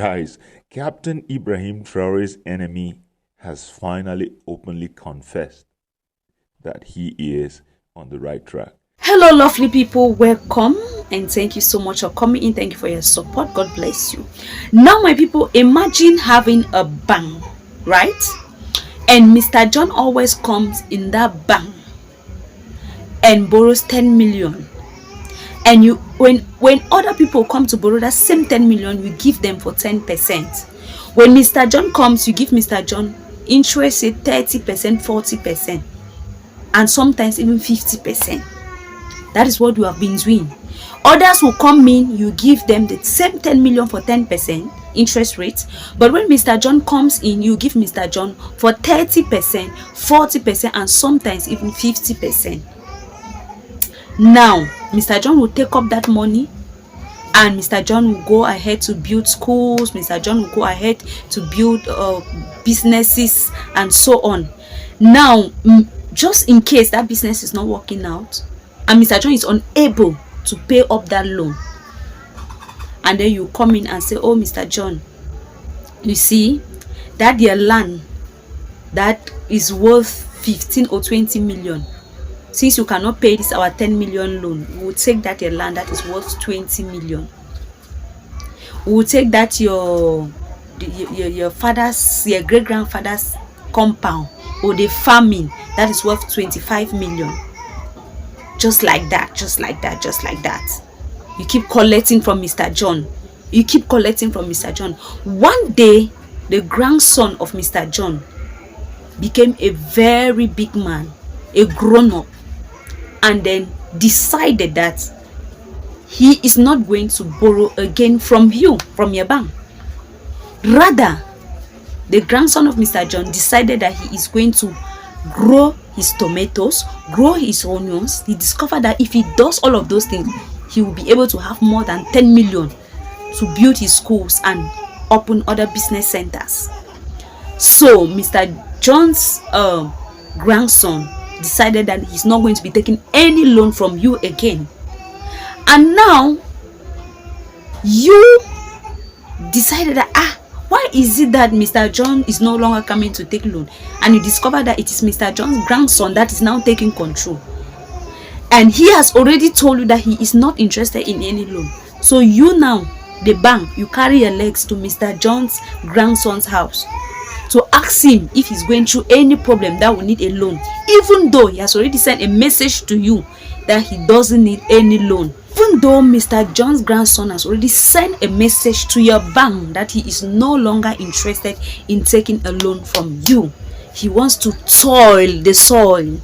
Guys, Captain Ibrahim Traoré's enemy has finally openly confessed that he is on the right track. Hello lovely people, welcome and thank you so much for coming in. Thank you for your support. God bless you. Now my people, imagine having a bank, right? And Mr. John always comes in that bank and borrows 10 million. And you when other people come to borrow that same 10 million, you give them for 10%. When Mr. John comes, you give Mr. John interest rate 30%, 40%, and sometimes even 50%. That is what you have been doing. Others will come in, you give them the same 10 million for 10% interest rate, but when Mr. John comes in, you give Mr. John for 30%, 40%, and sometimes even 50%. Now Mr. John will take up that money and Mr. John will go ahead to build schools. Mr. John will go ahead to build businesses and so on. Now just in case that business is not working out and Mr. John is unable to pay up that loan, and then you come in and say, oh Mr. John, you see that their land that is worth 15 or 20 million, since you cannot pay this our 10 million loan, we will take that your land that is worth 20 million. We will take that your great grandfather's compound or the farming that is worth 25 million. Just like that, just like that, just like that. You keep collecting from Mr. John. You keep collecting from Mr. John. One day, the grandson of Mr. John became a very big man, a grown-up, and then decided that he is not going to borrow again from you, from your bank. Rather, the grandson of Mr. John decided that he is going to grow his tomatoes, grow his onions. He discovered that if he does all of those things, he will be able to have more than 10 million to build his schools and open other business centers. So Mr. John's grandson decided that he's not going to be taking any loan from you again. And now you decided that why is it that Mr. John is no longer coming to take loan? And you discover that it is Mr. John's grandson that is now taking control. And he has already told you that he is not interested in any loan. So you now, the bank, you carry your legs to Mr. John's grandson's house to ask him if he's going through any problem that will need a loan, even though he has already sent a message to you that he doesn't need any loan. Even though Mr. John's grandson has already sent a message to your bank that he is no longer interested in taking a loan from you. He wants to toil the soil.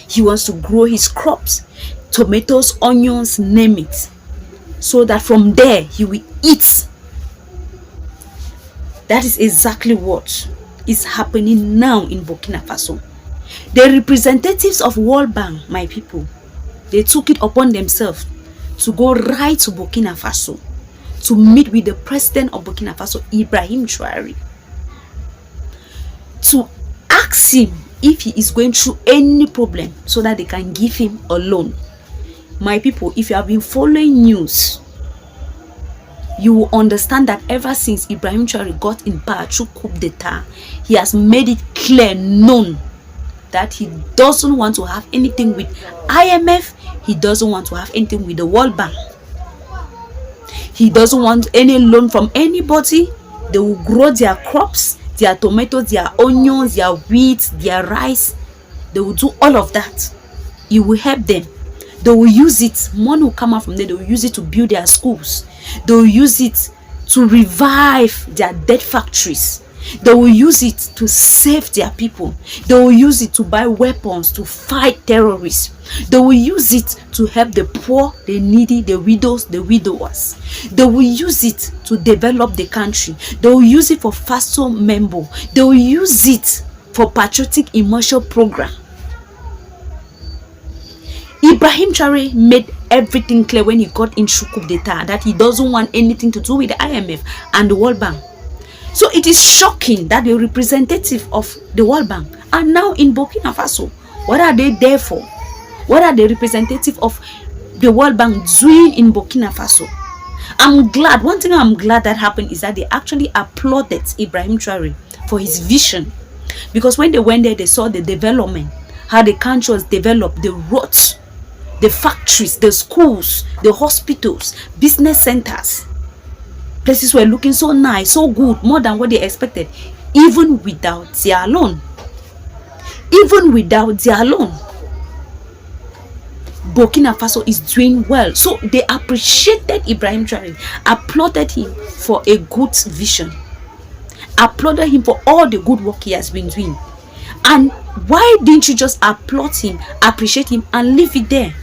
He wants to grow his crops, tomatoes, onions, name it, so that from there he will eat. That is exactly what is happening now in Burkina Faso. The representatives of World Bank, my people, they took it upon themselves to go right to Burkina Faso to meet with the president of Burkina Faso, Ibrahim Traoré, to ask him if he is going through any problem so that they can give him a loan. My people, if you have been following news, you will understand that ever since Ibrahim Traoré got in power through coup d'etat, he has made it clear, known, that he doesn't want to have anything with IMF. He doesn't want to have anything with the World Bank. He doesn't want any loan from anybody. They will grow their crops, their tomatoes, their onions, their wheat, their rice. They will do all of that. He will help them. They will use it. Money will come out from there. They will use it to build their schools. They will use it to revive their dead factories. They will use it to save their people. They will use it to buy weapons to fight terrorists. They will use it to help the poor, the needy, the widows, the widowers. They will use it to develop the country. They will use it for FASO member. They will use it for patriotic immersion program. Ibrahim Traoré made everything clear when he got into coup d'etat that he doesn't want anything to do with the IMF and the World Bank. So it is shocking that the representative of the World Bank are now in Burkina Faso. What are they there for? What are the representative of the World Bank doing in Burkina Faso? I'm glad. One thing I'm glad that happened is that they actually applauded Ibrahim Traoré for his vision, because when they went there, they saw the development, how the country was developed, the roads, the factories, the schools, the hospitals, business centers. Places were looking so nice, so good, more than what they expected, even without their loan. Even without their loan, Burkina Faso is doing well. So they appreciated Ibrahim Traoré, applauded him for a good vision, applauded him for all the good work he has been doing. And why didn't you just applaud him, appreciate him, and leave it there?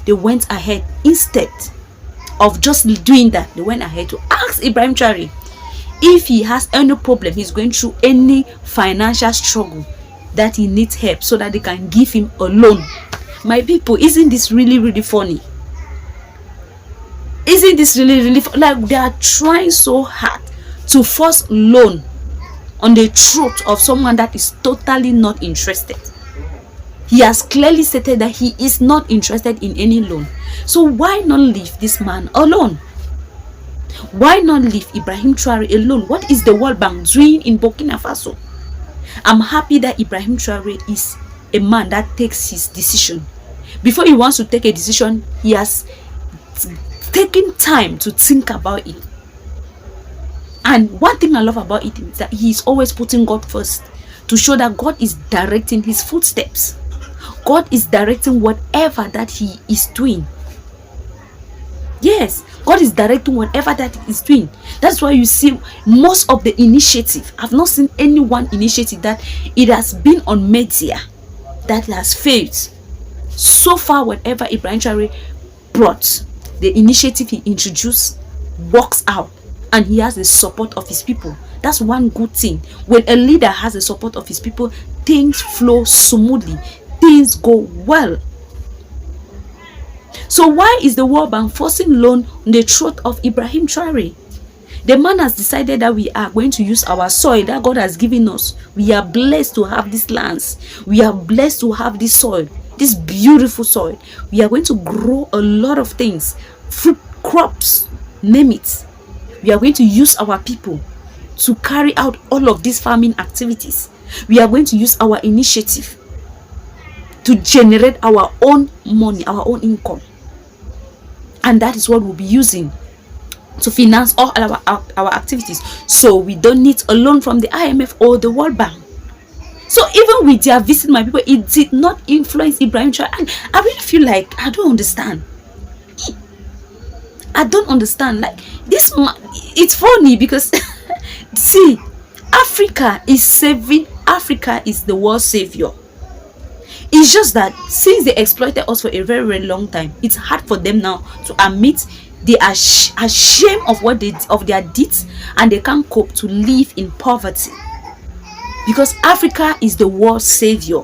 They went ahead, instead of just doing that, they went ahead to ask Ibrahim Traoré if he has any problem, he's going through any financial struggle, that he needs help, so that they can give him a loan. My people, isn't this really funny? Isn't this really like they are trying so hard to force loan on the throat of someone that is totally not interested? He has clearly stated that he is not interested in any loan. So why not leave this man alone? Why not leave Ibrahim Traoré alone? What is the World Bank doing in Burkina Faso? I'm happy that Ibrahim Traoré is a man that takes his decision. Before he wants to take a decision, he has taken time to think about it. And one thing I love about it is that he is always putting God first, to show that God is directing his footsteps. God is directing whatever that he is doing. Yes, God is directing whatever that he is doing. That's why you see most of the initiative, I've not seen any one initiative that it has been on media that has failed. So far, whatever Ibrahim Traoré brought, the initiative he introduced works out, and he has the support of his people. That's one good thing. When a leader has the support of his people, things flow smoothly, things go well. So why is the World Bank forcing loan on the throat of Ibrahim Traoré? The man has decided that we are going to use our soil that God has given us. We are blessed to have these lands. We are blessed to have this soil, this beautiful soil. We are going to grow a lot of things, fruit, crops, name it. We are going to use our people to carry out all of these farming activities. We are going to use our initiative to generate our own money, our own income. And that is what we'll be using to finance all our activities. So we don't need a loan from the IMF or the World Bank. So even with their visit, my people, it did not influence Ibrahim Traoré. And I really feel like I don't understand. I don't understand. Like this, it's funny because see, Africa is saving. Africa is the world savior. It's just that since they exploited us for a very long time, it's hard for them now to admit they are ashamed of what of their deeds, and they can't cope to live in poverty, because Africa is the world savior.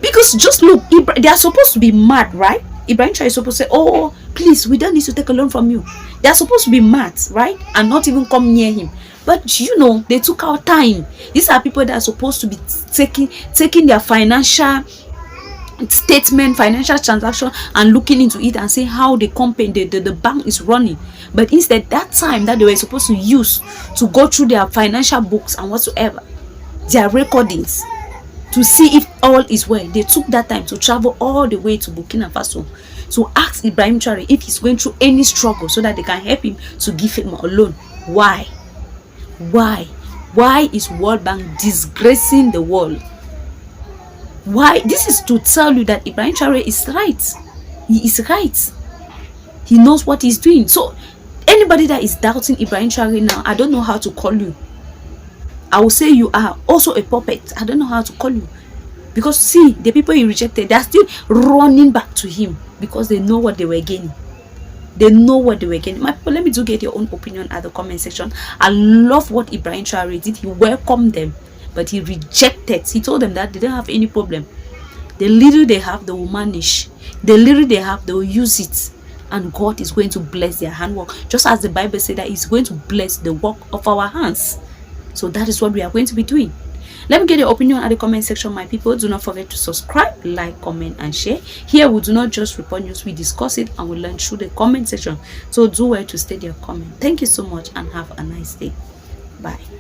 Because just look, they are supposed to be mad, right? Ibrahim Traoré is supposed to say, "Oh, please, we don't need to take a loan from you." They are supposed to be mad, right? And not even come near him. But you know, they took our time. These are people that are supposed to be taking their financial statement, financial transaction, and looking into it and see how the company, the bank is running. But instead, that time that they were supposed to use to go through their financial books and whatsoever, their recordings, to see if all is well, they took that time to travel all the way to Burkina Faso to ask Ibrahim Traoré if he's going through any struggle, so that they can help him to give him a loan. Why is World Bank disgracing the world? Why? This is to tell you that Ibrahim Traoré is right. He is right. He knows what he's doing. So anybody that is doubting Ibrahim Traoré now, I don't know how to call you. I will say you are also a puppet. I don't know how to call you. Because see, the people he rejected, they are still running back to him because they know what they were gaining. They know what they were getting. My people, let me do get your own opinion at the comment section. I love what Ibrahim Traoré did. He welcomed them, but he rejected. He told them that they don't have any problem. The little they have, they will manage. The little they have, they will use it. And God is going to bless their handwork. Just as the Bible said that He's going to bless the work of our hands. So that is what we are going to be doing. Let me get your opinion at the comment section, my people. Do not forget to subscribe, like, comment, and share. Here we do not just report news, we discuss it and we learn through the comment section. So do well to state your comment. Thank you so much and have a nice day. Bye.